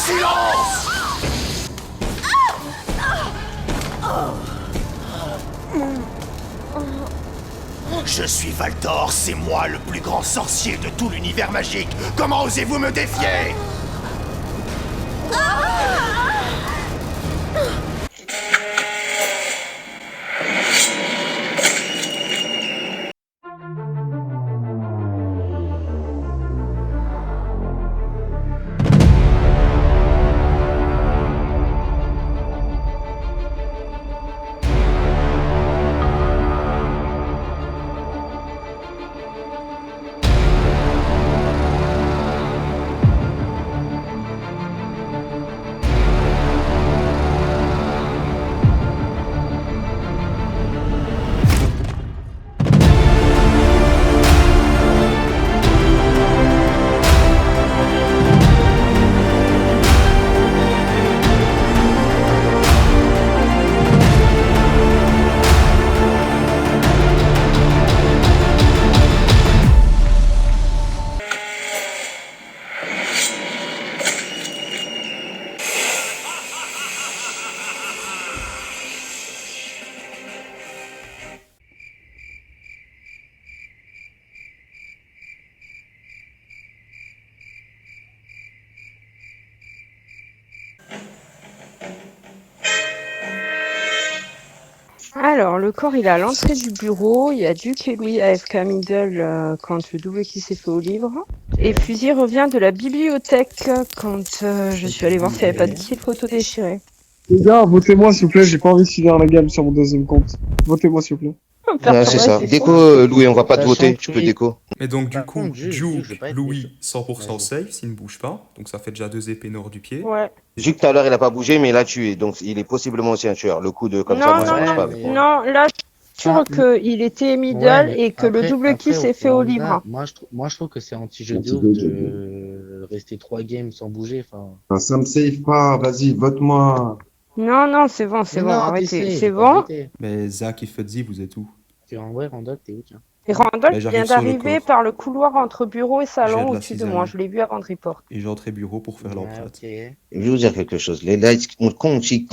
Silence! Je suis Valdor, c'est moi le plus grand sorcier de tout l'univers magique. Comment osez-vous me défier? Alors, le corps, il est à l'entrée du bureau. Il y a Duke et Louis AFK Middle quand le double qui s'est fait au livre. Et Fusil revient de la bibliothèque quand je suis allée voir s'il n'y avait pas de petite photo déchirée. Les gars, votez-moi s'il vous plaît, j'ai pas envie de finir la gamme sur mon deuxième compte. Votez-moi s'il vous plaît. Ouais, c'est ça. Déco, Louis, on va pas te voter, tu peux déco. Mais donc du Par coup, contre, je vais Duke, pas être Louis, méchant. 100% Vas-y. safe s'il ne bouge pas. Donc ça fait déjà 2 épées nord du pied. Ouais. Vu que tout à l'heure, il a pas bougé, mais il a tué. Donc, il est possiblement aussi un tueur. Le coup de comme ça, Non, moi, ça non, marche ouais, pas avec mais- moi. Non, là, je suis sûre Ah, qu'il était middle Ouais, mais et que le double qui s'est fait au livre. Moi, je trouve que c'est anti-jeu de ouf Anti-jeu de de rester 3 games sans bouger. Enfin, Enfin, ça me save pas, vas-y, vote-moi. Non, non, c'est bon, c'est mais bon, non, arrêtez. t'essayes, C'est j'ai pas bon. arrêté. Mais Zach et Fuzzy, vous êtes où? Tu en vrai, Randall, t'es où, tiens? Et Randolph Là, vient j'arrive sur le d'arriver corps. par le couloir entre bureau et Je salon viens de la au-dessus de cisaille. moi. Je l'ai vu avant de report. Et j'entre au bureau pour faire Ouais, l'empreinte. ok. Je vais vous dire quelque chose. Les lights, quand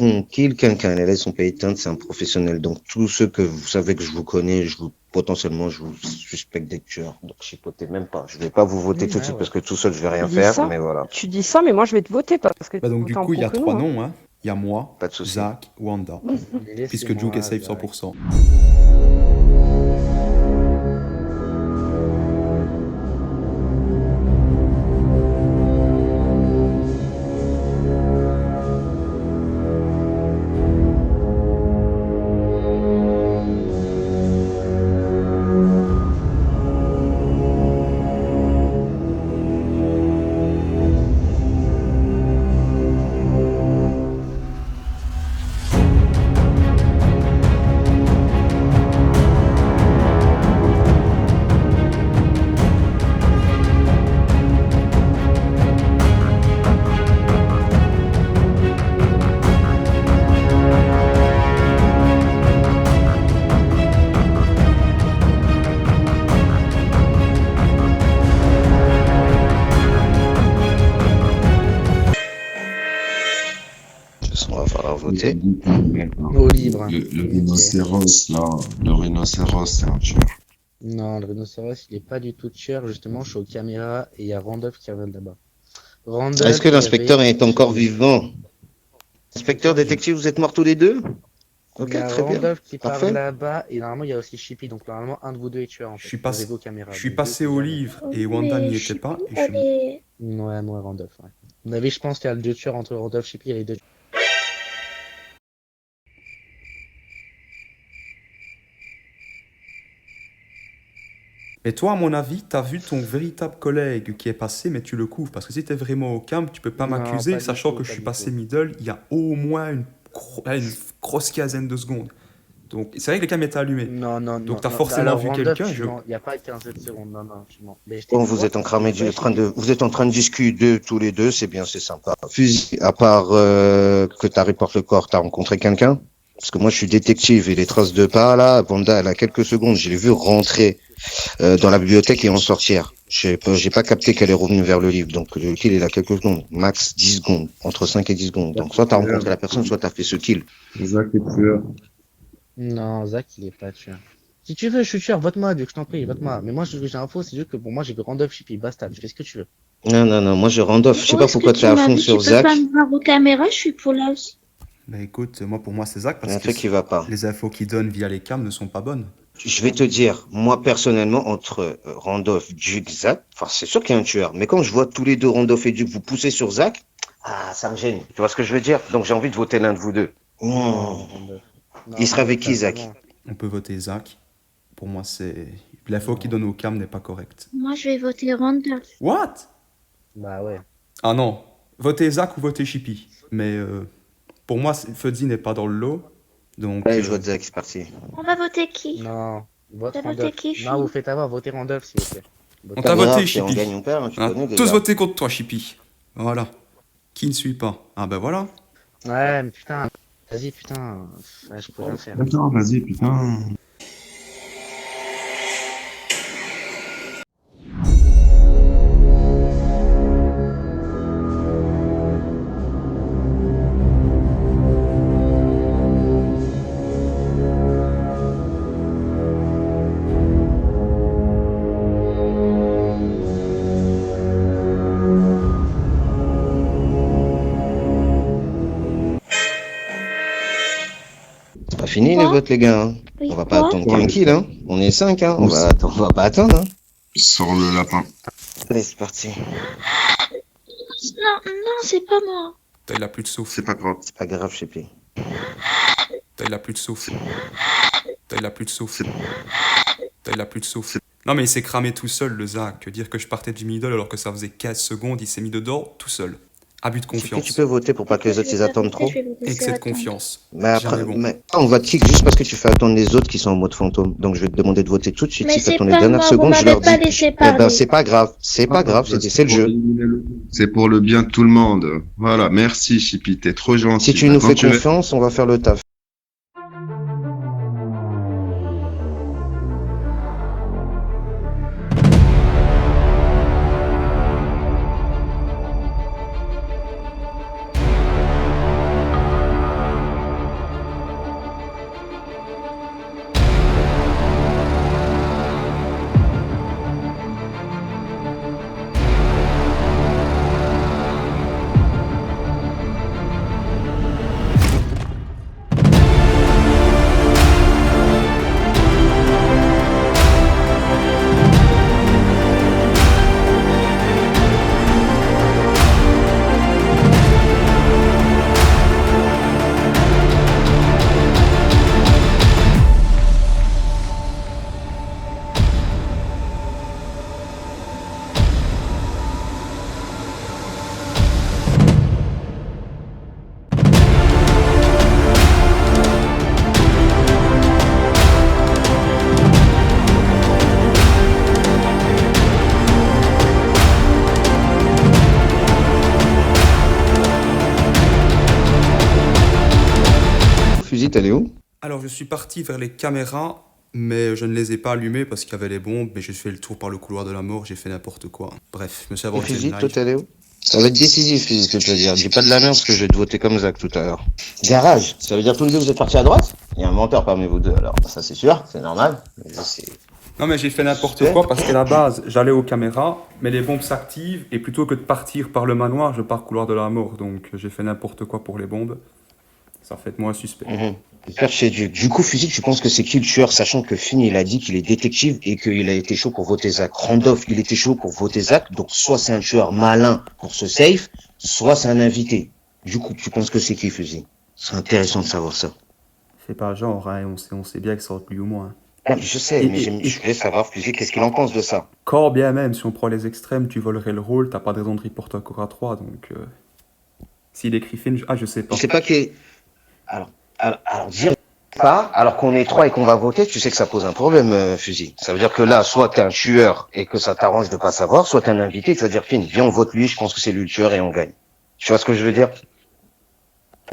on kill quelqu'un, les lights sont pas éteintes, c'est un professionnel. Donc, tous ceux que vous savez que je vous connais, potentiellement, je vous suspecte d'être tueur. Donc, chipotez même pas. Je vais pas vous voter tout de suite Ouais. parce que tout seul, je vais rien Tu dis faire, ça mais voilà. Tu dis ça, mais moi je vais te voter parce que Bah donc du autant coup, il y a pro que 3 nous, hein. noms, hein. Il y a moi, Pas de souci. Zach, Wanda. Puisque Laissez-moi, Duke est safe Zach. 100%. De toute façon, on va falloir voter. Au livre. Le Ok. rhinocéros, là, le rhinocéros, c'est un tueur. Non, le rhinocéros, il est pas du tout tueur. Justement, je suis aux caméras et il y a Randolph qui revient là-bas. Randolph, Est-ce que il l'inspecteur avait- est encore vivant? Inspecteur, détective, vous êtes morts tous les deux? Ok, Il y a très bien. Randolph qui Parfait. parle là-bas et normalement il y a aussi Chippy, donc normalement un de vous deux est tueur en fait. Je suis passé- Vous avez vos caméras. Je suis Les passé deux, au c'est jamais. livre et Wanda n'y était pas. Et je suis... Ouais, moi Randolph, ouais. On avait, je pense qu'il y a le deux tueurs entre Randolph et Chippy et les deux. Et toi, à mon avis, t'as vu ton véritable collègue qui est passé, mais tu le couvres. Parce que si t'es vraiment au camp, tu peux pas Non, m'accuser, pas du sachant tout, que je pas suis du passé tout. middle il y a au moins une grosse quinzaine de secondes. Donc, c'est vrai que le cam était allumé. Non, non, non. Donc, t'as non. forcément Alors, vu Randolph, quelqu'un, tu je- mens. Il n'y a pas 15 secondes, non, non, tu mens. Mais je t'ai Bon, dit, vous toi, êtes en tu train fais de, Chippy. vous êtes en train de discuter tous les deux, c'est bien, c'est sympa. Fusil, à part que t'as reporté le corps, t'as rencontré quelqu'un? Parce que moi, je suis détective et les traces de pas là, Wanda, elle a quelques secondes, je l'ai vu rentrer dans la bibliothèque et en sortir. J'ai pas capté qu'elle est revenue vers le livre, donc le kill il a quelques secondes, max 10 secondes, entre 5 et 10 secondes. Donc soit t'as rencontré la personne, soit t'as fait ce kill. Zach est tueur. Non, Zach, il est pas tueur. Si tu veux, je suis tueur, vote-moi, Duc, je t'en prie, vote-moi. Mais moi, ce que j'ai info, c'est juste que pour moi, j'ai que Randolph Chippy, basta, tu fais ce que tu veux. Non, moi je Randolph, je sais Où pas est-ce pourquoi que tu es à m'as fond dit sur Tu peux Zach. pas me voir aux caméras, je suis pour là aussi. Bah écoute, moi pour moi c'est Zach Il y a parce un que truc qui va pas. les infos qu'il donne via les cams ne sont pas bonnes. Je vais te dire, moi personnellement, entre Randolph, Duke, Zach, enfin c'est sûr qu'il y a un tueur, mais quand je vois tous les deux Randolph et Duke vous pousser sur Zach, ça me gêne. Tu vois ce que je veux dire? Donc j'ai envie de voter l'un de vous deux. Randolph. Non, Il sera avec qui, Randolph, Zach? vraiment. On peut voter Zach. Pour moi, c'est l'info qu'il donne aux cams n'est pas correcte. Moi, je vais voter Randolph. What? Bah ouais. Ah non, votez Zach ou votez Chippy. Mais pour moi, Fuzzy n'est pas dans le lot. Donc, Allez, je vote Zach, c'est parti. On va voter qui Non, vote T'as voté Randolph. qui, Non, vous faites avoir, votez Randolph, s'il vous plaît. On t'a Pas voté, grave, si Chippy. on gagne, on perd, hein, tu hein, connais tous déjà. voté contre toi, Chippy. Voilà. Qui ne suit pas? Ah ben voilà. Ouais, mais putain, vas-y, putain. Ouais, je peux rien faire. Attends, vas-y, putain. C'est pas fini Quoi les votes, les gars. Hein. Oui, On va pas quoi attendre qu'un kill, hein. On est 5, hein. On va pas attendre, hein. Sors le lapin. Allez, c'est parti. Non, non, c'est pas moi. Il a plus de souffle. C'est pas grave. C'est pas grave, je sais plus. Il a plus de souffle. Il a plus de souffle. Il a plus de souffle. Non mais il s'est cramé tout seul, le Zach. Dire que je partais du middle alors que ça faisait 15 secondes, il s'est mis dedans tout seul. Abus de Tu peux, confiance. tu peux voter pour pas que les autres ils attendent trop. Excès de confiance. Mais après, Jamais bon. mais on va kick juste parce que tu fais attendre les autres qui sont en mode fantôme. Donc je vais te demander de voter tout de suite. Mais Si c'est t'attends les pas dernières moi, secondes, vous je leur m'avez dis. pas laissé Eh parler. ben c'est pas grave, c'est le jeu. C'est pour le bien de tout le monde. Voilà, merci Chippy, t'es trop gentil. Si tu nous Maintenant, fais tu vas- confiance, on va faire le taf. Fusil, t'es allé où? Alors je suis parti vers les caméras, mais je ne les ai pas allumées parce qu'il y avait les bombes, mais j'ai fait le tour par le couloir de la mort, j'ai fait n'importe quoi. Bref, je me suis Et avancé Fusil, le toi live. t'es allé où? Ça va être décisif, Fusil, ce que je veux dire. Dis pas de la merde parce que je vais te voter comme Zach tout à l'heure. Garage, ça veut dire tous les deux vous êtes partis à droite? Il y a un menteur parmi vous deux, alors ça c'est sûr, c'est normal. Mais ça, c'est... Non mais j'ai fait n'importe quoi parce qu'à la base, j'allais aux caméras, mais les bombes s'activent, et plutôt que de partir par le manoir, je pars couloir de la mort, donc j'ai fait n'importe quoi pour les bombes. Ça fait de moi un suspect. Chez Duke. Du coup, Fusil, tu penses que c'est qui le tueur, sachant que Finn, il a dit qu'il est détective et qu'il a été chaud pour voter Zach. Randolph, il était chaud pour voter Zach, donc soit c'est un tueur malin pour se safe, soit c'est un invité. Du coup, tu penses que c'est qui, Fusil? C'est intéressant de savoir ça. C'est pas genre, hein, on sait bien que ça va plus ou moins. Ah, je sais, mais je voulais savoir, Fusil, qu'est-ce qu'il en pense de ça? Quand bien même, si on prend les extrêmes, tu volerais le rôle, t'as pas de raison de reporter encore à 3, donc... S'il écrit Finn, je sais pas. Je sais pas qui est... Alors, dire pas, alors qu'on est 3 et qu'on va voter, tu sais que ça pose un problème, Fusil. Ça veut dire que là, soit t'es un tueur et que ça t'arrange de pas savoir, soit t'es un invité et tu vas dire, Finn, viens, on vote lui, je pense que c'est lui le tueur et on gagne. Tu vois ce que je veux dire?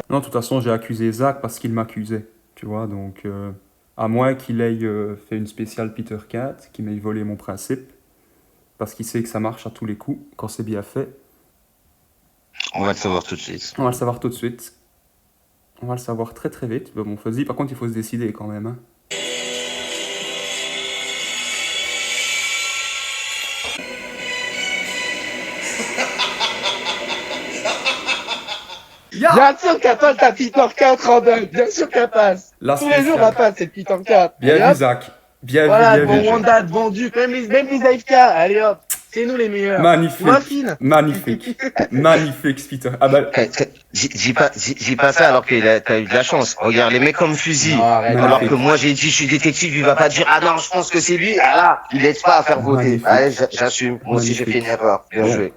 Non, de toute façon, j'ai accusé Zach parce qu'il m'accusait, tu vois, donc... à moins qu'il ait fait une spéciale Peter Cat, qui m'ait volé mon principe. parce qu'il sait que ça marche à tous les coups quand c'est bien fait. On va le savoir tout de suite. On va le savoir tout de suite. On va le savoir très très vite. Bon, Fuzzy, par contre, il faut se décider quand même. Hein. Bien sûr qu'elle passe la petite en 4 random, bien sûr qu'elle passe. La Tous les jours, spéciale. elle passe cette petite en 4. Bien vu, Zach. Bien Voilà, vu, bien bon vu. Wanda, vendu, même les AFK, allez hop, c'est nous les meilleurs. Magnifique. Muffin. Magnifique. Magnifique, Spitter. Ah bah, J'ai pas fait alors que t'as eu de la chance. Regarde, les mecs comme fusil. Non, arrête. Alors que moi j'ai dit je suis détective, il va pas dire ah non je pense que c'est lui. Ah là, il aide pas à faire voter. Magnifique. Allez, j'assume. Moi aussi j'ai fait une erreur. Bien Bon. joué.